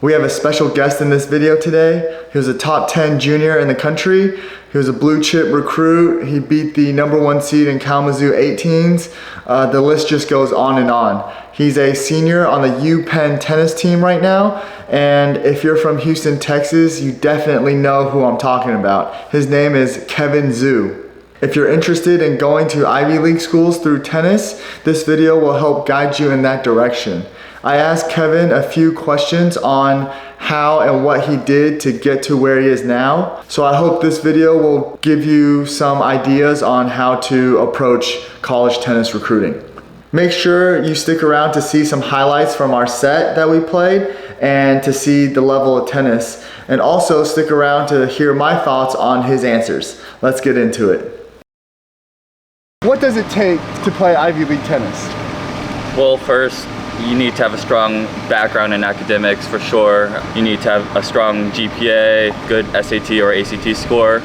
We have a special guest in this video today. He was a top 10 junior in the country. He was a blue chip recruit. He beat the #1 seed in Kalamazoo 18s. The list just goes on and on. He's a senior on the UPenn tennis team right now. And if you're from Houston, Texas, you definitely know who I'm talking about. His name is Kevin Zhu. If you're interested in going to Ivy League schools through tennis, this video will help guide you in that direction. I asked Kevin a few questions on how and what he did to get to where he is now. So I hope this video will give you some ideas on how to approach college tennis recruiting. Make sure you stick around to see some highlights from our set that we played and to see the level of tennis. And also stick around to hear my thoughts on his answers. Let's get into it. What does it take to play Ivy League tennis? Well, first, you need to have a strong background in academics for sure. You need to have a strong GPA, good SAT or ACT score.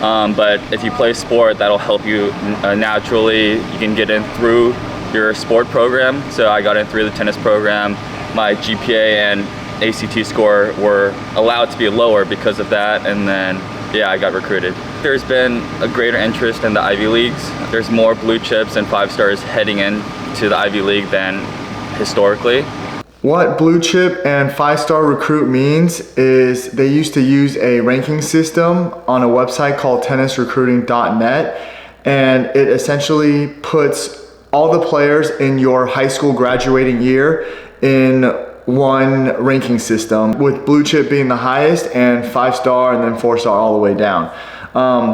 But if you play sport, that'll help you naturally. You can get in through your sport program. So I got in through the tennis program. My GPA and ACT score were allowed to be lower because of that, and then yeah, I got recruited. There's been a greater interest in the Ivy Leagues. There's more blue chips and 5-stars heading into the Ivy League than historically. What blue chip and 5-star recruit means is they used to use a ranking system on a website called tennisrecruiting.net, and it essentially puts all the players in your high school graduating year in one ranking system, with blue chip being the highest and 5-star and then 4-star all the way down.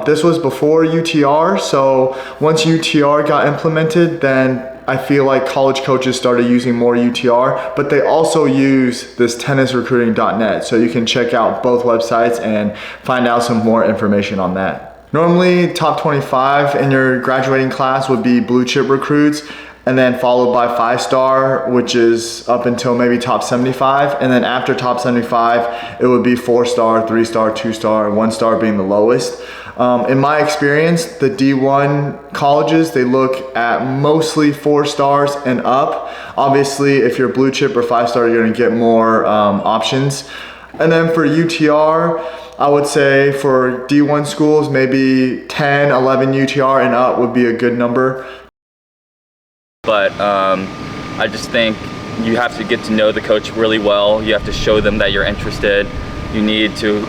This was before UTR, so once UTR got implemented, then I feel like college coaches started using more UTR, but they also use this tennisrecruiting.net, so you can check out both websites and find out some more information on that. Normally, top 25 in your graduating class would be blue chip recruits, and then followed by 5-star, which is up until maybe top 75. And then after top 75, it would be 4-star, 3-star, 2-star, 1-star being the lowest. In my experience, the D1 colleges, they look at mostly 4 stars and up. Obviously, if you're blue chip or 5-star, you're gonna get more options. And then for UTR, I would say for D1 schools, maybe 10, 11 UTR and up would be a good number. But I just think you have to get to know the coach really well. You have to show them that you're interested. You need to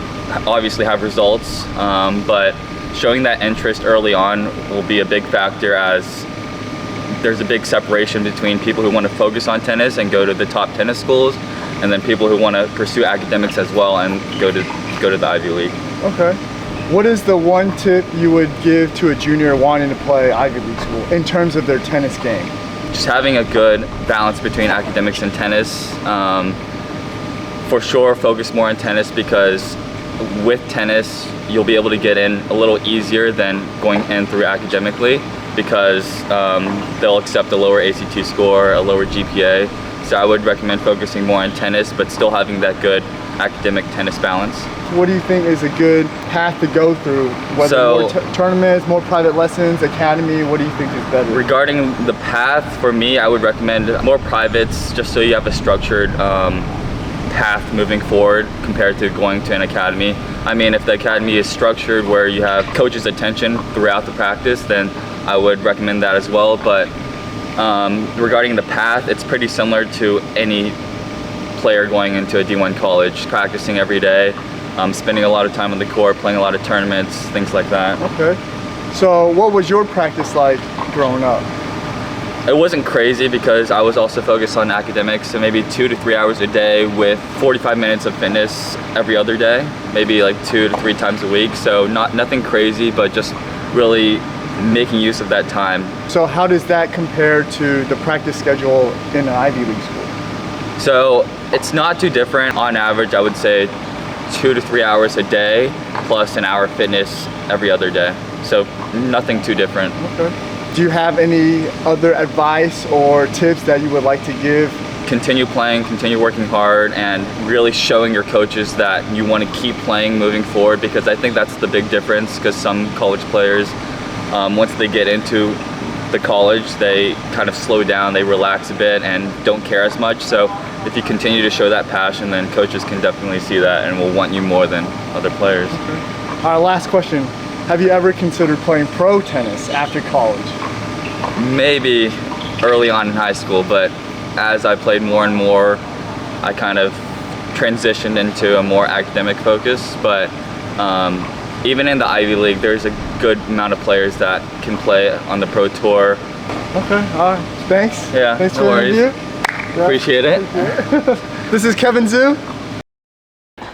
obviously have results, but showing that interest early on will be a big factor, as there's a big separation between people who want to focus on tennis and go to the top tennis schools, and then people who want to pursue academics as well and go to the Ivy League. Okay. What is the one tip you would give to a junior wanting to play Ivy League school in terms of their tennis game? Just having a good balance between academics and tennis. For sure, focus more on tennis, because with tennis, you'll be able to get in a little easier than going in through academically, because they'll accept a lower ACT score, a lower GPA. So I would recommend focusing more on tennis, but still having that good academic tennis balance. What do you think is a good path to go through? Whether more tournaments, more private lessons, academy, what do you think is better? Regarding the path, for me, I would recommend more privates, just so you have a structured path moving forward compared to going to an academy. I mean, if the academy is structured where you have coach's attention throughout the practice, then I would recommend that as well. But regarding the path, it's pretty similar to any player going into a D1 college, practicing every day, spending a lot of time on the court, playing a lot of tournaments, things like that. Okay. So what was your practice like growing up? It wasn't crazy, because I was also focused on academics, so maybe 2 to 3 hours a day with 45 minutes of fitness every other day, maybe like 2 to 3 times a week. So nothing crazy, but just really making use of that time. So how does that compare to the practice schedule in an Ivy League school? So it's not too different. On average, I would say 2 to 3 hours a day, plus an hour of fitness every other day. So nothing too different. Okay. Do you have any other advice or tips that you would like to give? Continue playing, continue working hard, and really showing your coaches that you want to keep playing moving forward, because I think that's the big difference, because some college players, once they get into the college, they kind of slow down, they relax a bit and don't care as much. So if you continue to show that passion, then coaches can definitely see that and will want you more than other players. Okay. Our last question. Have you ever considered playing pro tennis after college? Maybe early on in high school, but as I played more and more, I kind of transitioned into a more academic focus. But even in the Ivy League, there's a good amount of players that can play on the pro tour. Okay, all right, thanks. Yeah, thanks no for worries. the interview. Appreciate it. This is Kevin Zhu.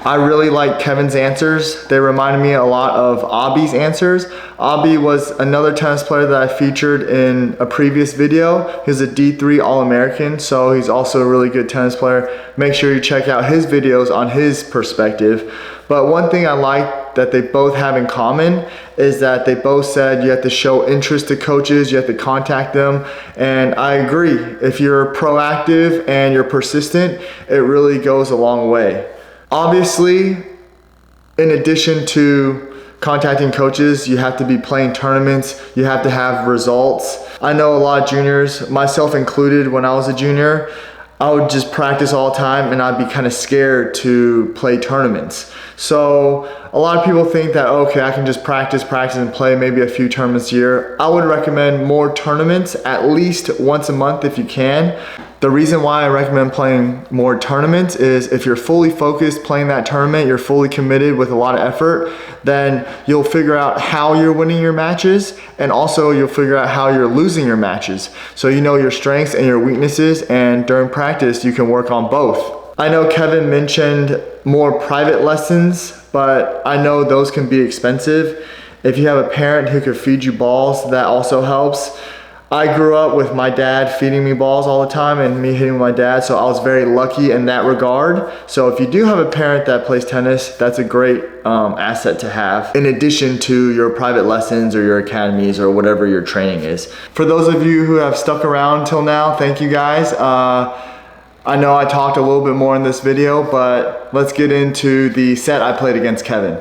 I really like Kevin's answers. They reminded me a lot of Abby's answers. Abby was another tennis player that I featured in a previous video. He's a D3 All-American, so he's also a really good tennis player. Make sure you check out his videos on his perspective. But one thing I like that they both have in common is that they both said you have to show interest to coaches, you have to contact them, and I agree. If you're proactive and you're persistent, it really goes a long way. Obviously, in addition to contacting coaches, you have to be playing tournaments, you have to have results. I know a lot of juniors, myself included when I was a junior, I would just practice all the time and I'd be kind of scared to play tournaments. So a lot of people think that, okay, I can just practice and play maybe a few tournaments a year. I would recommend more tournaments, at least once a month if you can. The reason why I recommend playing more tournaments is if you're fully focused playing that tournament, you're fully committed with a lot of effort, then you'll figure out how you're winning your matches, and also you'll figure out how you're losing your matches. So you know your strengths and your weaknesses, and during practice you can work on both. I know Kevin mentioned more private lessons, but I know those can be expensive. If you have a parent who could feed you balls, that also helps. I grew up with my dad feeding me balls all the time and me hitting my dad, so I was very lucky in that regard. So if you do have a parent that plays tennis, that's a great asset to have, in addition to your private lessons or your academies or whatever your training is. For those of you who have stuck around till now, thank you guys. I know I talked a little bit more in this video, but let's get into the set I played against Kevin.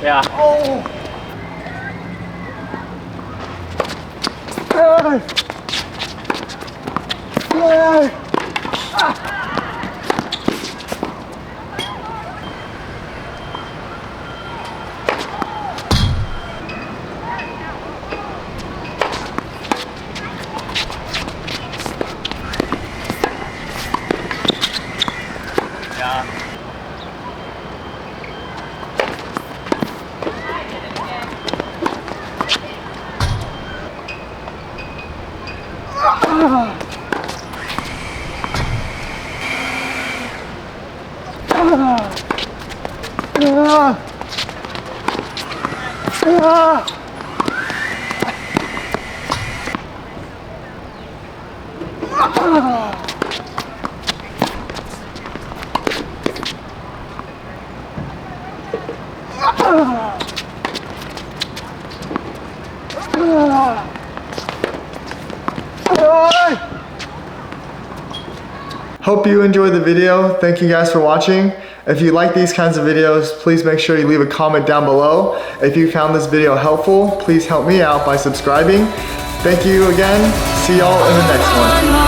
Yeah. Oh. Hope you enjoyed the video. Thank you guys for watching. If you like these kinds of videos, please make sure you leave a comment down below. If you found this video helpful, please help me out by subscribing. Thank you again. See y'all in the next one.